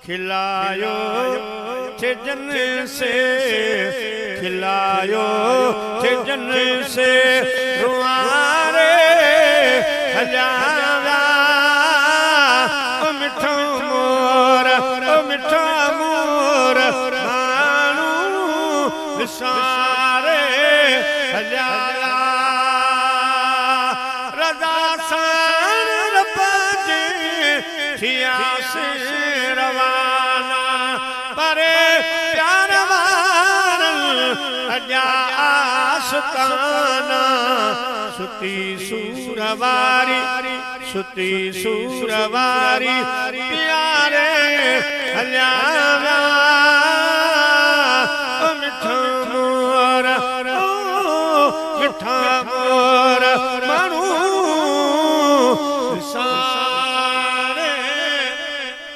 खिलायो जन से खिलायो जन से रुआरे हजारा ओ मिठो मोर मानू विसारे हजारा रजा सान रब जे थिया से रवाना परे प्यार वारन अजा आस्ताना सुती सूरवारी प्यारे हल्या